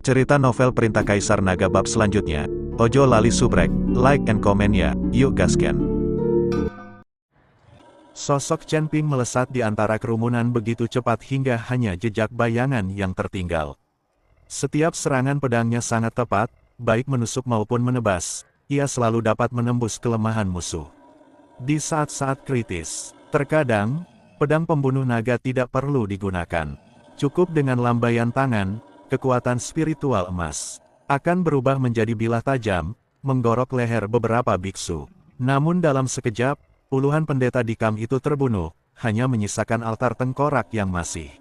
cerita novel Perintah Kaisar Naga bab selanjutnya. Ojo lali subrek, like and comment ya, yuk gasken. Sosok Chen Ping melesat di antara kerumunan begitu cepat hingga hanya jejak bayangan yang tertinggal. Setiap serangan pedangnya sangat tepat, baik menusuk maupun menebas. Ia selalu dapat menembus kelemahan musuh. Di saat-saat kritis, terkadang, pedang pembunuh naga tidak perlu digunakan. Cukup dengan lambaian tangan, kekuatan spiritual emas akan berubah menjadi bilah tajam, menggorok leher beberapa biksu. Namun dalam sekejap, puluhan pendeta di kamp itu terbunuh, hanya menyisakan altar tengkorak yang masih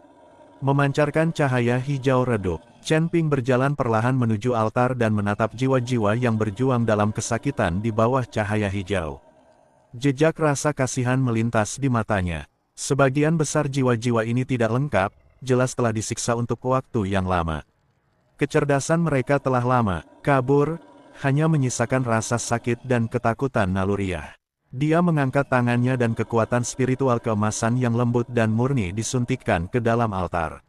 memancarkan cahaya hijau redup. Chen Ping berjalan perlahan menuju altar dan menatap jiwa-jiwa yang berjuang dalam kesakitan di bawah cahaya hijau. Jejak rasa kasihan melintas di matanya. Sebagian besar jiwa-jiwa ini tidak lengkap, jelas telah disiksa untuk waktu yang lama. Kecerdasan mereka telah lama kabur, hanya menyisakan rasa sakit dan ketakutan naluriah. Dia mengangkat tangannya dan kekuatan spiritual keemasan yang lembut dan murni disuntikkan ke dalam altar.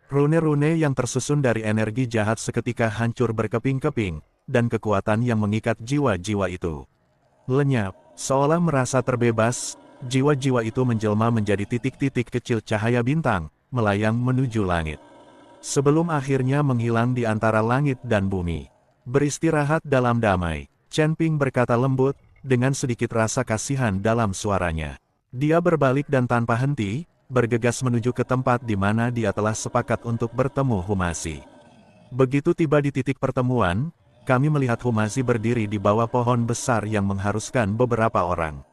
Rune-rune yang tersusun dari energi jahat seketika hancur berkeping-keping, dan kekuatan yang mengikat jiwa-jiwa itu lenyap, seolah merasa terbebas. Jiwa-jiwa itu menjelma menjadi titik-titik kecil cahaya bintang, melayang menuju langit. Sebelum akhirnya menghilang di antara langit dan bumi. Beristirahat dalam damai, Chen Ping berkata lembut, dengan sedikit rasa kasihan dalam suaranya. Dia berbalik dan tanpa henti, bergegas menuju ke tempat di mana dia telah sepakat untuk bertemu Humasi. Begitu tiba di titik pertemuan, kami melihat Humasi berdiri di bawah pohon besar yang mengharuskan beberapa orang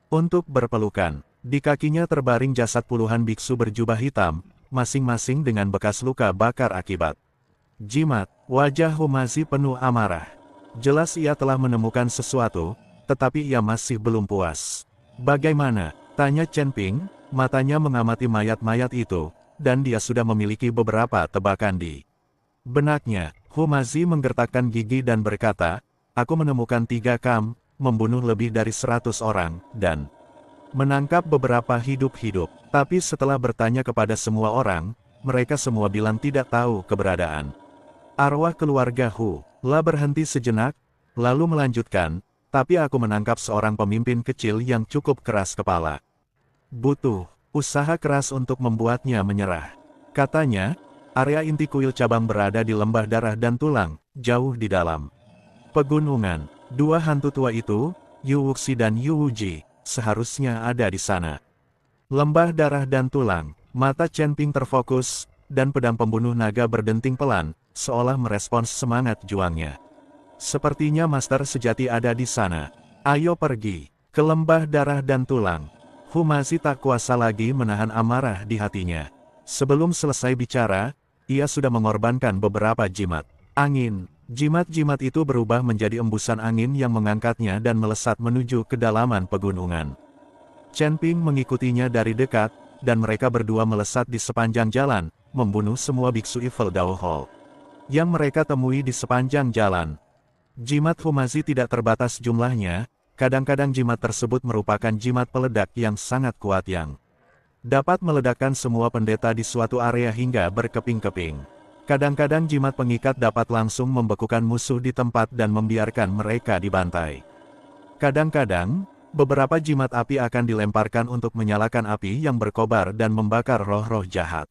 untuk berpelukan. Di kakinya terbaring jasad puluhan biksu berjubah hitam, masing-masing dengan bekas luka bakar akibat jimat. Wajah Humasi penuh amarah. Jelas ia telah menemukan sesuatu, tetapi ia masih belum puas. Bagaimana? Tanya Chen Ping, matanya mengamati mayat-mayat itu, dan dia sudah memiliki beberapa tebakan di benaknya. Humasi menggertakkan gigi dan berkata, aku menemukan 3 kamp, membunuh lebih dari 100 orang, dan menangkap beberapa hidup-hidup. Tapi setelah bertanya kepada semua orang, mereka semua bilang tidak tahu keberadaan arwah keluarga Hu. La berhenti sejenak, lalu melanjutkan, tapi aku menangkap seorang pemimpin kecil yang cukup keras kepala. Butuh usaha keras untuk membuatnya menyerah. Katanya, area inti kuil cabang berada di lembah darah dan tulang, jauh di dalam pegunungan. 2 hantu tua itu, Yu Wuxi dan Yu Wuji, seharusnya ada di sana. Lembah darah dan tulang, mata Chen Ping terfokus, dan pedang pembunuh naga berdenting pelan, seolah merespons semangat juangnya. Sepertinya master sejati ada di sana. Ayo pergi ke lembah darah dan tulang. Humasi tak kuasa lagi menahan amarah di hatinya. Sebelum selesai bicara, ia sudah mengorbankan beberapa jimat angin. Jimat-jimat itu berubah menjadi embusan angin yang mengangkatnya dan melesat menuju kedalaman pegunungan. Chen Ping mengikutinya dari dekat, dan mereka berdua melesat di sepanjang jalan, membunuh semua biksu Evil Dao Hall yang mereka temui di sepanjang jalan. Jimat Humasi tidak terbatas jumlahnya, kadang-kadang jimat tersebut merupakan jimat peledak yang sangat kuat yang dapat meledakkan semua pendeta di suatu area hingga berkeping-keping. Kadang-kadang jimat pengikat dapat langsung membekukan musuh di tempat dan membiarkan mereka dibantai. Kadang-kadang, beberapa jimat api akan dilemparkan untuk menyalakan api yang berkobar dan membakar roh-roh jahat.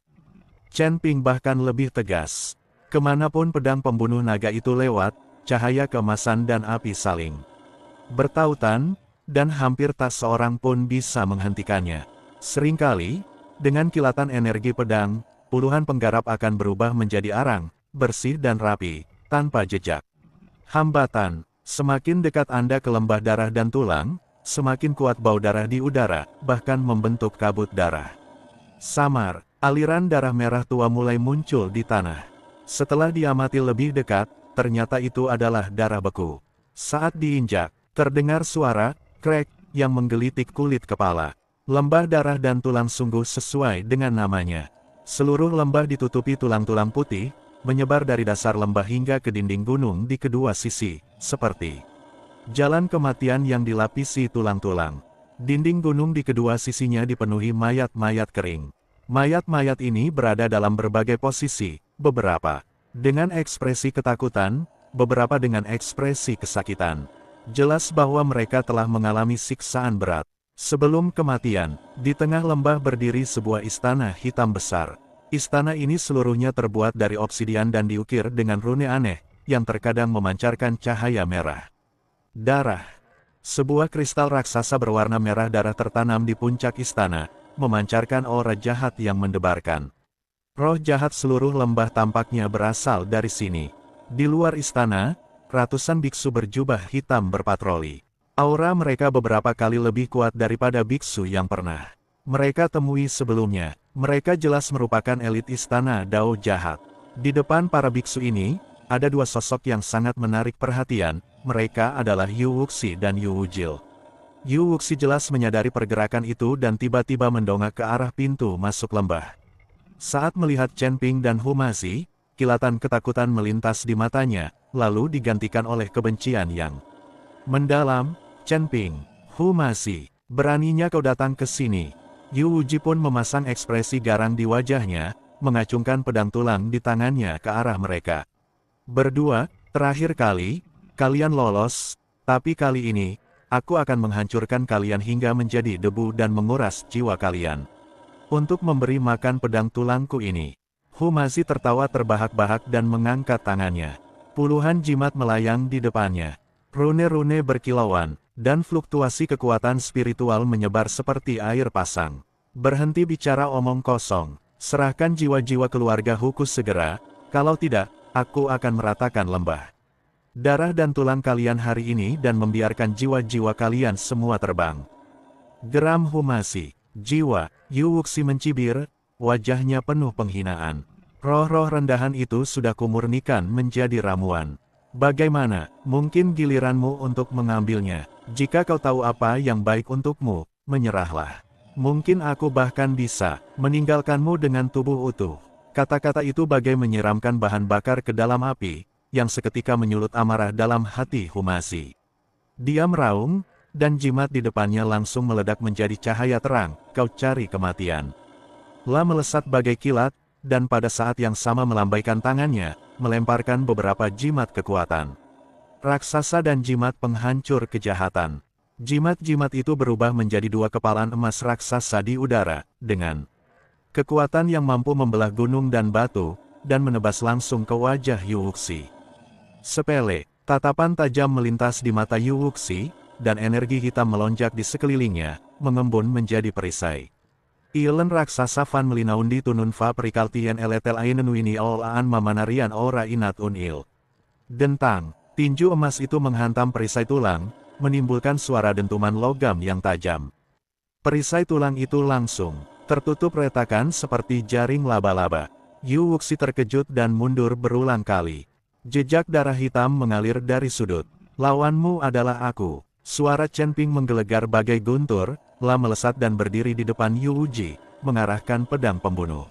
Chen Ping bahkan lebih tegas. Kemanapun pedang pembunuh naga itu lewat, cahaya keemasan dan api saling bertautan, dan hampir tak seorang pun bisa menghentikannya. Seringkali, dengan kilatan energi pedang, puluhan penggarap akan berubah menjadi arang, bersih dan rapi, tanpa jejak hambatan. Semakin dekat Anda ke lembah darah dan tulang, semakin kuat bau darah di udara, bahkan membentuk kabut darah samar. Aliran darah merah tua mulai muncul di tanah. Setelah diamati lebih dekat, ternyata itu adalah darah beku. Saat diinjak, terdengar suara krek yang menggelitik kulit kepala. Lembah darah dan tulang sungguh sesuai dengan namanya. Seluruh lembah ditutupi tulang-tulang putih, menyebar dari dasar lembah hingga ke dinding gunung di kedua sisi, seperti jalan kematian yang dilapisi tulang-tulang. Dinding gunung di kedua sisinya dipenuhi mayat-mayat kering. Mayat-mayat ini berada dalam berbagai posisi, beberapa Dengan ekspresi ketakutan, beberapa dengan ekspresi kesakitan. Jelas bahwa mereka telah mengalami siksaan berat. Sebelum kematian, di tengah lembah berdiri sebuah istana hitam besar. Istana ini seluruhnya terbuat dari obsidian dan diukir dengan rune aneh, yang terkadang memancarkan cahaya merah. Darah. Sebuah kristal raksasa berwarna merah darah tertanam di puncak istana, memancarkan aura jahat yang mendebarkan. Roh jahat seluruh lembah tampaknya berasal dari sini. Di luar istana, ratusan biksu berjubah hitam berpatroli. Aura mereka beberapa kali lebih kuat daripada biksu yang pernah mereka temui sebelumnya. Mereka jelas merupakan elit istana Dao jahat. Di depan para biksu ini, ada dua sosok yang sangat menarik perhatian. Mereka adalah Yu Wuxi dan Yu Wujil. Yu Wuxi jelas menyadari pergerakan itu dan tiba-tiba mendongak ke arah pintu masuk lembah. Saat melihat Chen Ping dan Hu Maxi, kilatan ketakutan melintas di matanya, lalu digantikan oleh kebencian yang mendalam. Chen Ping, Hu Maxi, beraninya kau datang ke sini. Yu Wuji pun memasang ekspresi garang di wajahnya, mengacungkan pedang tulang di tangannya ke arah mereka. Berdua, terakhir kali, kalian lolos, tapi kali ini, aku akan menghancurkan kalian hingga menjadi debu dan menguras jiwa kalian. Untuk memberi makan pedang tulangku ini. Hu Maxi tertawa terbahak-bahak dan mengangkat tangannya. Puluhan jimat melayang di depannya. Rune-rune berkilauan, dan fluktuasi kekuatan spiritual menyebar seperti air pasang. Berhenti bicara omong kosong. Serahkan jiwa-jiwa keluarga Hukus segera, kalau tidak, aku akan meratakan lembah darah dan tulang kalian hari ini dan membiarkan jiwa-jiwa kalian semua terbang. Geram Hu Maxi. Jiwa, Yu Wuxi mencibir, wajahnya penuh penghinaan. Roh-roh rendahan itu sudah kumurnikan menjadi ramuan. Bagaimana, mungkin giliranmu untuk mengambilnya. Jika kau tahu apa yang baik untukmu, menyerahlah. Mungkin aku bahkan bisa meninggalkanmu dengan tubuh utuh. Kata-kata itu bagai menyiramkan bahan bakar ke dalam api, yang seketika menyulut amarah dalam hati Hu Maxi. Dia meraung, dan jimat di depannya langsung meledak menjadi cahaya terang. Kau cari kematian. La melesat bagai kilat, dan pada saat yang sama melambaikan tangannya, melemparkan beberapa jimat kekuatan. Raksasa dan jimat penghancur kejahatan. Jimat-jimat itu berubah menjadi dua kepalan emas raksasa di udara, dengan kekuatan yang mampu membelah gunung dan batu, dan menebas langsung ke wajah Yu Wuxi. Sepele, tatapan tajam melintas di mata Yu Wuxi, dan energi hitam melonjak di sekelilingnya, mengembun menjadi perisai. Ilen raksasa Van Melinaundi Tunun Va Perikaltian Eletel Ainenwini Olaan Mamanarian Ora Inat Unil. Dentang, tinju emas itu menghantam perisai tulang, menimbulkan suara dentuman logam yang tajam. Perisai tulang itu langsung tertutup retakan seperti jaring laba-laba. Yu Wuxi terkejut dan mundur berulang kali. Jejak darah hitam mengalir dari sudut. Lawanmu adalah aku. Suara Chen Ping menggelegar bagai guntur, La melesat dan berdiri di depan Yu Wuji, mengarahkan pedang pembunuh.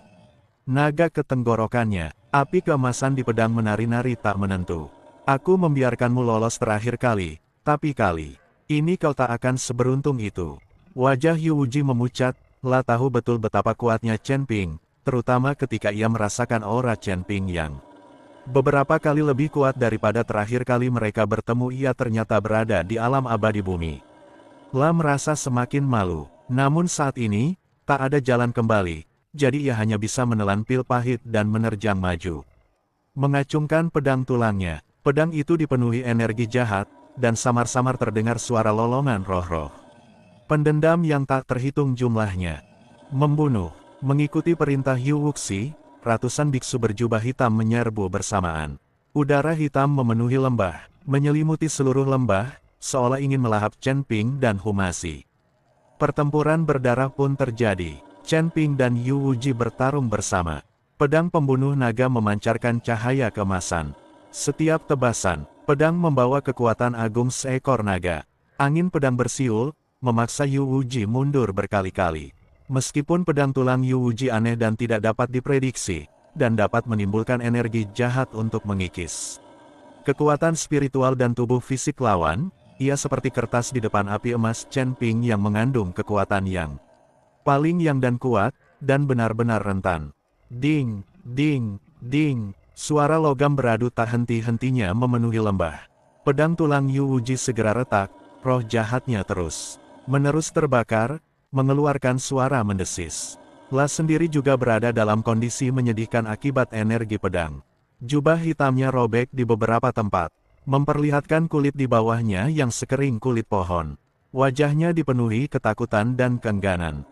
Naga ke tenggorokannya, api keemasan di pedang menari-nari tak menentu. Aku membiarkanmu lolos terakhir kali, tapi kali ini kau tak akan seberuntung itu. Wajah Yu Wuji memucat, La tahu betul betapa kuatnya Chen Ping, terutama ketika ia merasakan aura Chen Ping yang beberapa kali lebih kuat daripada terakhir kali mereka bertemu. Ia ternyata berada di alam abadi bumi. La merasa semakin malu, namun saat ini, tak ada jalan kembali, jadi ia hanya bisa menelan pil pahit dan menerjang maju. Mengacungkan pedang tulangnya, pedang itu dipenuhi energi jahat, dan samar-samar terdengar suara lolongan roh-roh pendendam yang tak terhitung jumlahnya. Membunuh, mengikuti perintah Yu Wuxi, ratusan biksu berjubah hitam menyerbu bersamaan. Udara hitam memenuhi lembah, menyelimuti seluruh lembah, seolah ingin melahap Chen Ping dan Hu Maxi. Pertempuran berdarah pun terjadi. Chen Ping dan Yu Wuji bertarung bersama. Pedang pembunuh naga memancarkan cahaya keemasan. Setiap tebasan, pedang membawa kekuatan agung seekor naga. Angin pedang bersiul, memaksa Yu Wuji mundur berkali-kali. Meskipun pedang tulang Yu Wuji aneh dan tidak dapat diprediksi, dan dapat menimbulkan energi jahat untuk mengikis kekuatan spiritual dan tubuh fisik lawan, ia seperti kertas di depan api emas Chen Ping yang mengandung kekuatan yang paling yang dan kuat, dan benar-benar rentan. Ding, ding, ding, Suara logam beradu tak henti-hentinya memenuhi lembah. Pedang tulang Yu Wuji segera retak, roh jahatnya terus menerus terbakar, mengeluarkan suara mendesis. La sendiri juga berada dalam kondisi menyedihkan akibat energi pedang. Jubah hitamnya robek di beberapa tempat, memperlihatkan kulit di bawahnya yang sekering kulit pohon. Wajahnya dipenuhi ketakutan dan keengganan.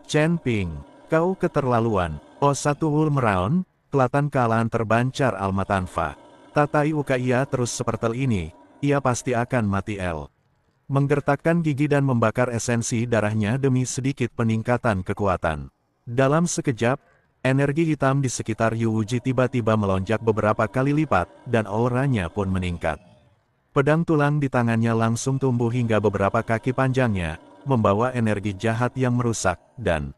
Chen Ping, kau keterlaluan. O1 Wul meraung, kelatan kealahan terbancar Almatanfa. Tatai uka ia terus seperti ini, ia pasti akan mati el. Menggertakkan gigi dan membakar esensi darahnya demi sedikit peningkatan kekuatan. Dalam sekejap, energi hitam di sekitar Yu Wuji tiba-tiba melonjak beberapa kali lipat, dan auranya pun meningkat. Pedang tulang di tangannya langsung tumbuh hingga beberapa kaki panjangnya, membawa energi jahat yang merusak, dan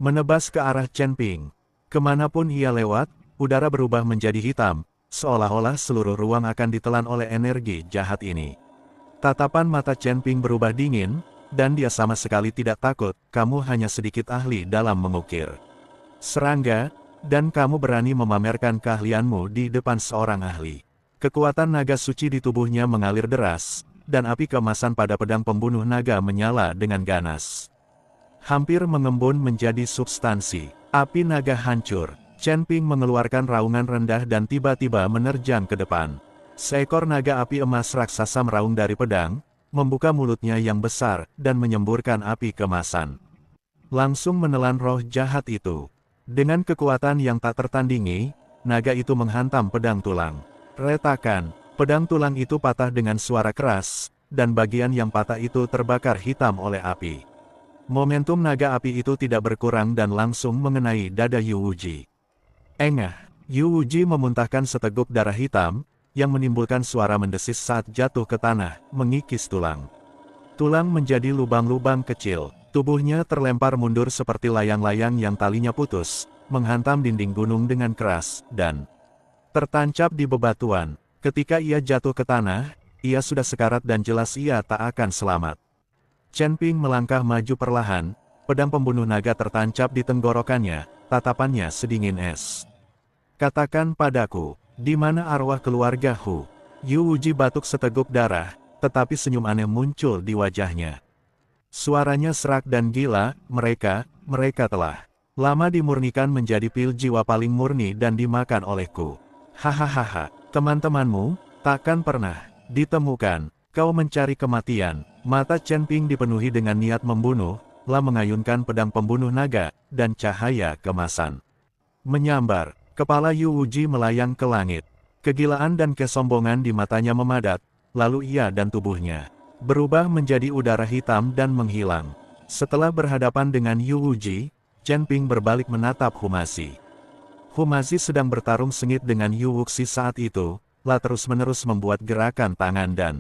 menebas ke arah Chen Ping. Kemanapun ia lewat, udara berubah menjadi hitam, seolah-olah seluruh ruang akan ditelan oleh energi jahat ini. Tatapan mata Chen Ping berubah dingin, dan dia sama sekali tidak takut, kamu hanya sedikit ahli dalam mengukir serangga, dan kamu berani memamerkan keahlianmu di depan seorang ahli. Kekuatan naga suci di tubuhnya mengalir deras, dan api keemasan pada pedang pembunuh naga menyala dengan ganas. Hampir mengembun menjadi substansi. Api naga hancur. Chen Ping mengeluarkan raungan rendah dan tiba-tiba menerjang ke depan. Seekor naga api emas raksasa meraung dari pedang, membuka mulutnya yang besar, dan menyemburkan api keemasan. Langsung menelan roh jahat itu. Dengan kekuatan yang tak tertandingi, naga itu menghantam pedang tulang. Retakan, pedang tulang itu patah dengan suara keras, dan bagian yang patah itu terbakar hitam oleh api. Momentum naga api itu tidak berkurang dan langsung mengenai dada Yu Wuji. Engah, Yu Wuji memuntahkan seteguk darah hitam, yang menimbulkan suara mendesis saat jatuh ke tanah, mengikis tulang. Tulang menjadi lubang-lubang kecil, tubuhnya terlempar mundur seperti layang-layang yang talinya putus, menghantam dinding gunung dengan keras, dan tertancap di bebatuan. Ketika ia jatuh ke tanah, ia sudah sekarat dan jelas ia tak akan selamat. Chen Ping melangkah maju perlahan, pedang pembunuh naga tertancap di tenggorokannya, tatapannya sedingin es. Katakan padaku, di mana arwah keluarga Hu? Yu Wuji batuk seteguk darah, tetapi senyum aneh muncul di wajahnya. Suaranya serak dan gila, mereka telah lama dimurnikan menjadi pil jiwa paling murni dan dimakan olehku. Hahaha, teman-temanmu, takkan pernah ditemukan, kau mencari kematian. Mata Chen Ping dipenuhi dengan niat membunuh, La mengayunkan pedang pembunuh naga, dan cahaya kemasan menyambar. Kepala Yu Wuji melayang ke langit. Kegilaan dan kesombongan di matanya memadat, lalu ia dan tubuhnya berubah menjadi udara hitam dan menghilang. Setelah berhadapan dengan Yu Wuji, Chen Ping berbalik menatap Humasi. Humasi sedang bertarung sengit dengan Yu Wuxi saat itu, La terus-menerus membuat gerakan tangan dan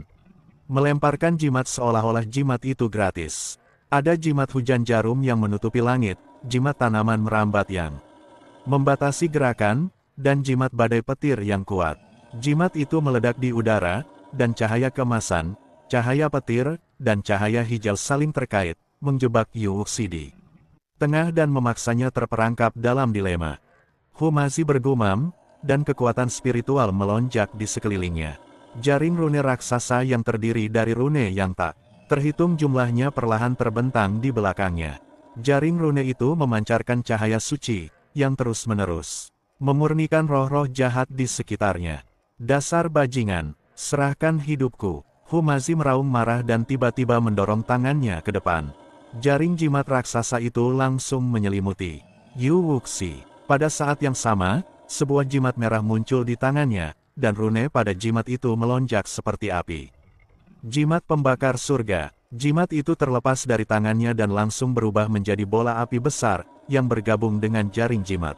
melemparkan jimat seolah-olah jimat itu gratis. Ada jimat hujan jarum yang menutupi langit, jimat tanaman merambat yang membatasi gerakan, dan jimat badai petir yang kuat. Jimat itu meledak di udara, dan cahaya kemasan, cahaya petir, dan cahaya hijau saling terkait, menjebak Yu Wuxi di tengah dan memaksanya terperangkap dalam dilema. Humasi bergumam, dan kekuatan spiritual melonjak di sekelilingnya. Jaring rune raksasa yang terdiri dari rune yang tak terhitung jumlahnya perlahan terbentang di belakangnya. Jaring rune itu memancarkan cahaya suci, yang terus-menerus memurnikan roh-roh jahat di sekitarnya. Dasar bajingan, serahkan hidupku. Humasi meraung marah dan tiba-tiba mendorong tangannya ke depan. Jaring jimat raksasa itu langsung menyelimuti Yu Wuxi. Pada saat yang sama, sebuah jimat merah muncul di tangannya, dan rune pada jimat itu melonjak seperti api. Jimat pembakar surga. Jimat itu terlepas dari tangannya dan langsung berubah menjadi bola api besar, yang bergabung dengan jaring jimat.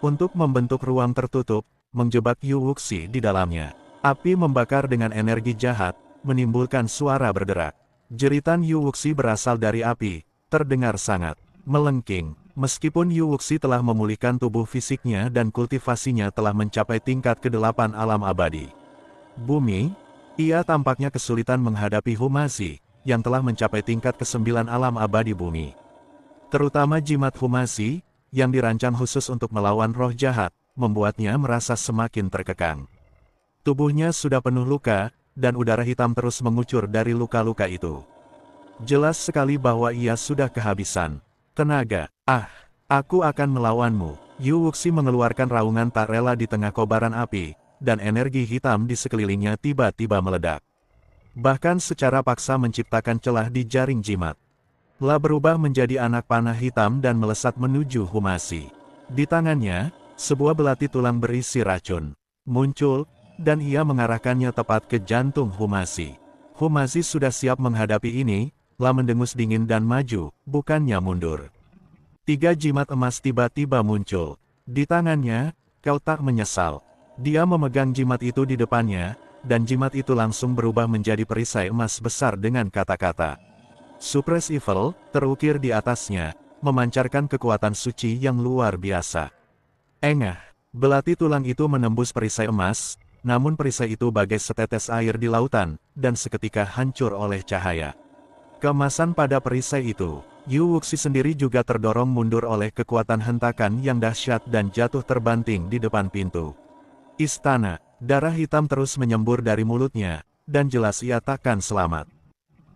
Untuk membentuk ruang tertutup, menjebak Yu Wuxi di dalamnya. Api membakar dengan energi jahat, menimbulkan suara berderak. Jeritan Yu Wuxi berasal dari api, terdengar sangat melengking. Meskipun Yu Wuxi telah memulihkan tubuh fisiknya dan kultivasinya telah mencapai tingkat ke-8 alam abadi bumi, ia tampaknya kesulitan menghadapi Humasi, yang telah mencapai tingkat ke-9 alam abadi bumi. Terutama jimat Humasi, yang dirancang khusus untuk melawan roh jahat, membuatnya merasa semakin terkekang. Tubuhnya sudah penuh luka, dan udara hitam terus mengucur dari luka-luka itu. Jelas sekali bahwa ia sudah kehabisan tenaga. Aku akan melawanmu. Yu Wuxi mengeluarkan raungan tak rela di tengah kobaran api, dan energi hitam di sekelilingnya tiba-tiba meledak. Bahkan secara paksa menciptakan celah di jaring jimat. La berubah menjadi anak panah hitam dan melesat menuju Humasi. Di tangannya, sebuah belati tulang berisi racun muncul, dan ia mengarahkannya tepat ke jantung Humasi. Humasi sudah siap menghadapi ini. La mendengus dingin dan maju, bukannya mundur. 3 jimat emas tiba-tiba muncul. Di tangannya, kau tak menyesal. Dia memegang jimat itu di depannya, dan jimat itu langsung berubah menjadi perisai emas besar dengan kata-kata Suppress Evil, terukir di atasnya, memancarkan kekuatan suci yang luar biasa. Engah, belati tulang itu menembus perisai emas, namun perisai itu bagai setetes air di lautan, dan seketika hancur oleh cahaya. Keemasan pada perisai itu, Yu Wuxi sendiri juga terdorong mundur oleh kekuatan hentakan yang dahsyat dan jatuh terbanting di depan pintu istana. Darah hitam terus menyembur dari mulutnya, dan jelas ia takkan selamat.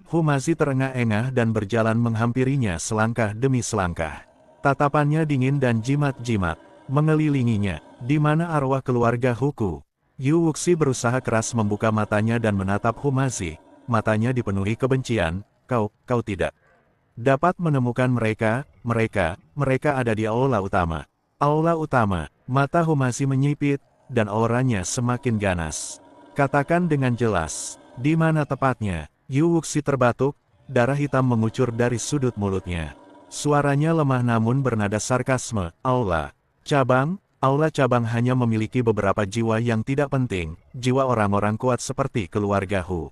Humasi terengah-engah dan berjalan menghampirinya selangkah demi selangkah. Tatapannya dingin dan jimat-jimat mengelilinginya. Di mana arwah keluarga Huku? Yu Wuxi berusaha keras membuka matanya dan menatap Humasi. Matanya dipenuhi kebencian. Kau tidak dapat menemukan mereka ada di aula utama. Aula utama, mata Humasi menyipit, dan auranya semakin ganas. Katakan dengan jelas, di mana tepatnya? Yu Wuxi terbatuk, darah hitam mengucur dari sudut mulutnya. Suaranya lemah namun bernada sarkasme. Aula cabang hanya memiliki beberapa jiwa yang tidak penting, jiwa orang-orang kuat seperti keluarga Hu.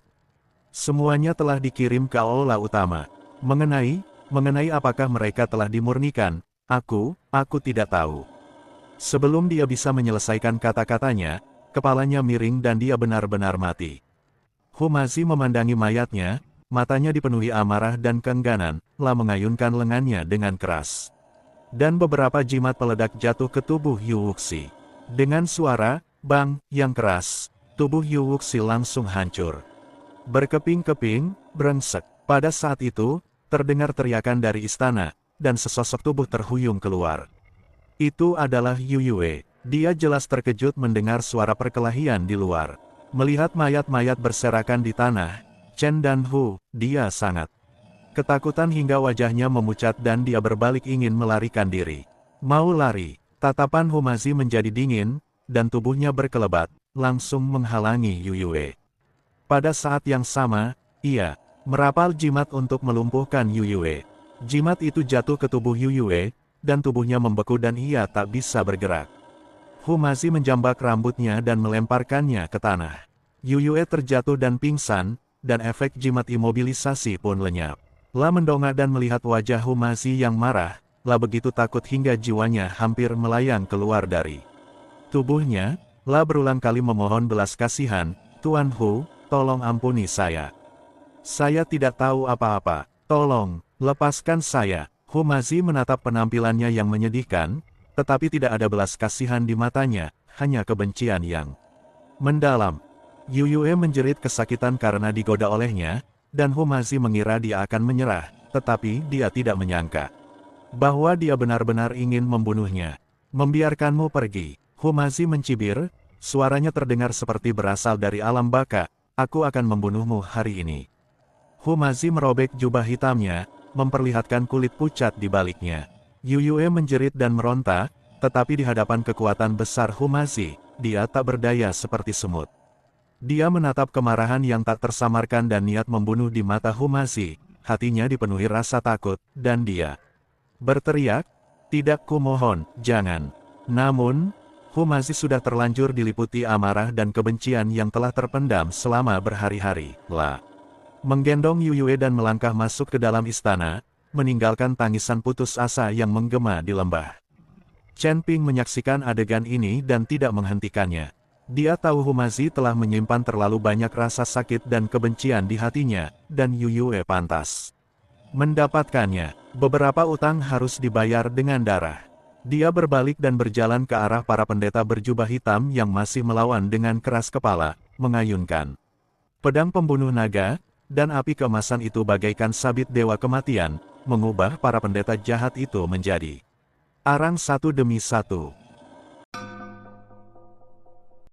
Semuanya telah dikirim ke aula utama. Mengenai apakah mereka telah dimurnikan, aku tidak tahu. Sebelum dia bisa menyelesaikan kata-katanya, kepalanya miring dan dia benar-benar mati. Humasi memandangi mayatnya, matanya dipenuhi amarah dan keengganan, La mengayunkan lengannya dengan keras. Dan beberapa jimat peledak jatuh ke tubuh Yu Wuxi. Dengan suara, bang, yang keras, tubuh Yu Wuxi langsung hancur. Berkeping-keping, brengsek. Pada saat itu, terdengar teriakan dari istana, dan sesosok tubuh terhuyung keluar. Itu adalah Yu Yue. Dia jelas terkejut mendengar suara perkelahian di luar. Melihat mayat-mayat berserakan di tanah, Chen dan Hu, dia sangat ketakutan hingga wajahnya memucat dan dia berbalik ingin melarikan diri. Mau lari, tatapan Humasi menjadi dingin, dan tubuhnya berkelebat, langsung menghalangi Yu Yue. Pada saat yang sama, ia merapal jimat untuk melumpuhkan Yu Yue. Jimat itu jatuh ke tubuh Yu Yue, dan tubuhnya membeku dan ia tak bisa bergerak. Humasi menjambak rambutnya dan melemparkannya ke tanah. Yu Yue terjatuh dan pingsan, dan efek jimat imobilisasi pun lenyap. La mendongak dan melihat wajah Humasi yang marah, La begitu takut hingga jiwanya hampir melayang keluar dari tubuhnya. La berulang kali memohon belas kasihan, Tuan Hu, tolong ampuni saya. Saya tidak tahu apa-apa, tolong, lepaskan saya. Humasi menatap penampilannya yang menyedihkan, tetapi tidak ada belas kasihan di matanya, hanya kebencian yang mendalam. Yu Yue menjerit kesakitan karena digoda olehnya, dan Humasi mengira dia akan menyerah, tetapi dia tidak menyangka bahwa dia benar-benar ingin membunuhnya. Membiarkanmu pergi. Humasi mencibir, suaranya terdengar seperti berasal dari alam baka. Aku akan membunuhmu hari ini. Humasi merobek jubah hitamnya, memperlihatkan kulit pucat di baliknya. Yu Yue menjerit dan meronta, tetapi di hadapan kekuatan besar Humasi, dia tak berdaya seperti semut. Dia menatap kemarahan yang tak tersamarkan dan niat membunuh di mata Humasi, hatinya dipenuhi rasa takut, dan dia berteriak, "Tidak, kumohon, jangan." Namun, Humasi sudah terlanjur diliputi amarah dan kebencian yang telah terpendam selama berhari-hari. La menggendong Yu Yue dan melangkah masuk ke dalam istana, meninggalkan tangisan putus asa yang menggema di lembah. Chen Ping menyaksikan adegan ini dan tidak menghentikannya. Dia tahu Humasi telah menyimpan terlalu banyak rasa sakit dan kebencian di hatinya, dan Yu Yue pantas mendapatkannya. Beberapa utang harus dibayar dengan darah. Dia berbalik dan berjalan ke arah para pendeta berjubah hitam yang masih melawan dengan keras kepala, mengayunkan pedang pembunuh naga, dan api keemasan itu bagaikan sabit dewa kematian, mengubah para pendeta jahat itu menjadi arang satu demi satu.